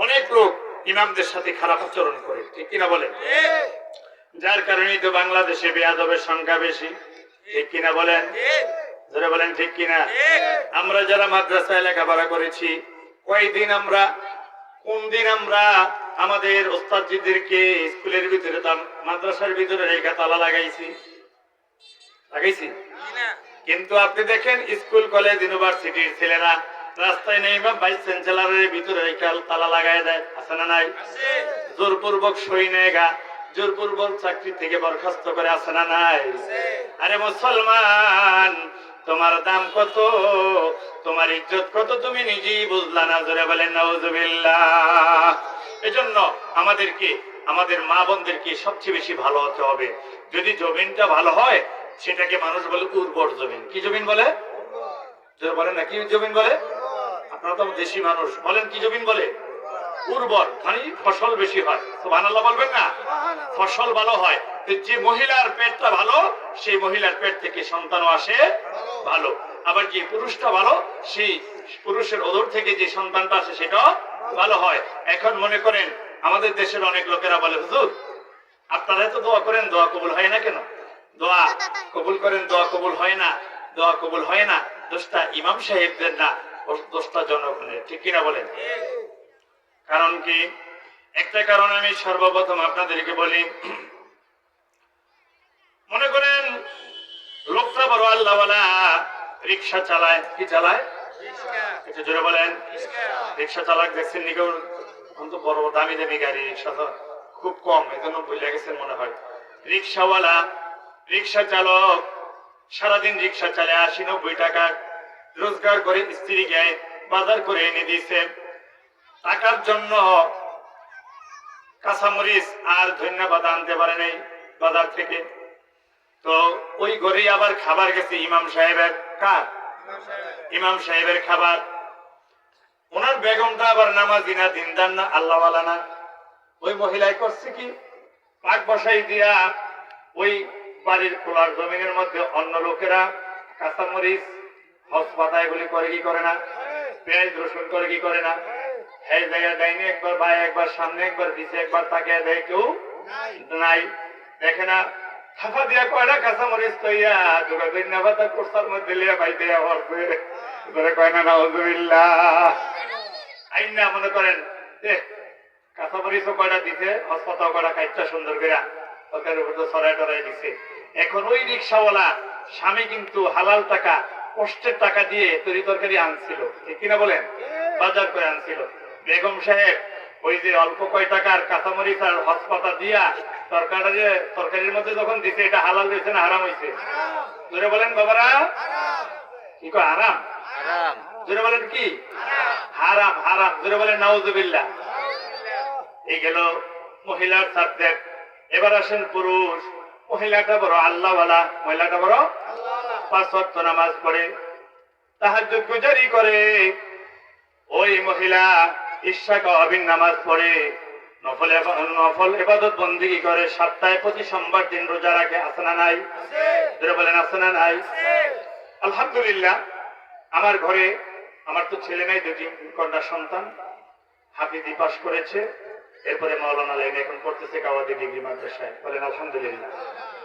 অনেক লোক ইমামদের সাথে খারাপ আচরণ করে, ঠিক কিনা বলেন? যার কারণেই তো বাংলাদেশে বেয়াদবের সংখ্যা বেশি, ঠিক কিনা বলেন? যারা বলেন ঠিক কিনা? আমরা যারা মাদ্রাসায় লেখাপড়া করেছি, কয়দিন আমরা কোন দিন আমরা আমাদের ওস্তাদজিদেরকে স্কুলের ভিতরে মাদ্রাসার ভিতরে রেখা তালা লাগাইছি? কিন্তু আপনি দেখেন স্কুল কলেজ ইউনিভার্সিটির ছেলেরা রাস্তায় নেই বা ভাইস চ্যান্সেলরের ভিতরে রেখা তালা লাগাই দেয়, আছে না নাই? জোরপূর্বক সই নেগা, জোরপূর্বক চাকরি থেকে বরখাস্ত করে, আছে না নাই? আরে মুসলমান, তোমার দাম কত, তোমার ইজ্জত কত তুমি নিজেই বুঝলা না। জোরে বলেন নাউজুবিল্লাহ। এজন্য আমাদেরকে আমাদের মা বোনদেরকে সবচেয়ে বেশি ভালো হতে হবে। যদি জমিনটা ভালো হয় সেটাকে মানুষ বলে উর্বর জমিন। কি জমিন বলে? বলেন না, কি জমিন বলে? আপনারা তো দেশি মানুষ, বলেন কি জমিন বলে? উর্বর, মানে ফসল বেশি হয়। সুবহানাল্লাহ বলবেন না? ফসল ভালো হয়। যে মহিলার পেটটা ভালো, সেই মহিলার পেট থেকে সন্তানও আসে ভালো। আবার যে পুরুষটা ভালো, সেই পুরুষের ওদর থেকে যে সন্তানটা আসে সেটাও ভালো হয়। এখন মনে করেন আমাদের দেশের অনেক লোকেরা বলে, হুজুর আপনারা তো দোয়া করেন, দোয়া কবুল হয় না কেন? দোয়া কবুল করেন, দোয়া কবুল হয় না। দোয়া কবুল হয় না দোষটা ইমাম সাহেবদের না, দোষটা জনগণের, ঠিক কিনা বলেন? কারণ কি? একটা কারণ আমি সর্বপ্রথম আপনাদেরকে বলি। মনে করেন লোকটা বড় আল্লাহওয়ালা, রিক্সা চালায়। কি চালায়? একটু জোরে বলেন। রিক্সা চালাক দেখছেন নি কেউ? বড় দামি দামি গাড়ি, রিক্সা তো খুব কম, এজন্য ভুলে গেছেন মনে হয়। রিক্সাওয়ালা, রিক্সা চালক সারাদিন রিক্সা চালায় ৮০-৯০ টাকা রোজগার করে স্ত্রীকে বাজার করে এনে দিয়েছে। টাকার জন্য কাঁচামরিচ আর ধন্যবাদ আনতে পারে নাই বাজার থেকে। তো ওই ঘরে আবার খাবার গেছে ইমাম সাহেবের। কার? ইমাম সাহেবের খাবার। ওনার বেগমটা আবার নামাজি না, দিনদার না, আল্লাহওয়ালা না। ওই মহিলাই করছে কি, পাক বসাই দিয়া ওই বাড়ির খোলার জমিনের মধ্যে অন্য লোকেরা কাঁচামরিচ হস পাতা এগুলি করে কি করে না, পেঁয়াজ রসুন করে কি করে না, এই জায়গায় ডাইনে একবার, ভাই একবার, সামনে একবার, পিছিয়ে একবার তাকিয়ে দেয়, কেউ নাই, দেখে না। থাফা দিয়া কয়টা কাঁচামরিচ তৈয়া দুগা ধন্যবাদ কোর্সার মধ্যে লিয়া ভাই দেয়া হরছে, কয় না নাউজুবিল্লাহ। আইনা মনে করেন কাঁচামরিচও কয়টা দিছে, হসপাতাল কয়টা কাইটটা সুন্দর করে তরকারির উপর ছড়াই টড়াই দিছে। এখন ওই রিক্সাওয়ালা স্বামী কিন্তু হালাল টাকা, কষ্টের টাকা দিয়ে তরি তরকারি আনছিল, ঠিক কিনা বলেন? বাজার করে আনছিল। বেগম সাহেব ওই যে অল্প কয় টাকার কাঁচামরিচ আর হসপাতা দিয়া তরকারির মধ্যে যখন দিছে, এটা হালাল হয়েছে না হারাম হয়েছে? জোরে বলেন বাবারা, কি কয়? হারাম। জোরে বলেন কি? হারাম। হারাম। জোরে বলেন নাউজুবিল্লাহ। এই গেল মহিলার সাবজেক্ট। এবার আসেন পুরুষ। মহিলাটা বড় আল্লাহওয়ালা, মহিলাটা বড় ৫ ওয়াক্ত নামাজ পড়ে, তাহাজ্জুদ গুজারি করে। ওই মহিলা ইশরাক আবিন নামাজ পড়ে, নফল ইবাদত বন্দেগী করে, সপ্তাহে প্রতি সোমবার দিন রোজা রাখে, আছে না নাই? যারা বলেন আছে না নাই? আলহামদুলিল্লাহ। আমার ঘরে, আমার তো ছেলে নাই, 2টি কন্যা সন্তান, হাফিজি পাস করেছে, এরপরে মাওলানা লাইনে এখন পড়তেছে কাওয়াদি ডিগ্রি মাদ্রাসায়। বলেন আলহামদুলিল্লাহ।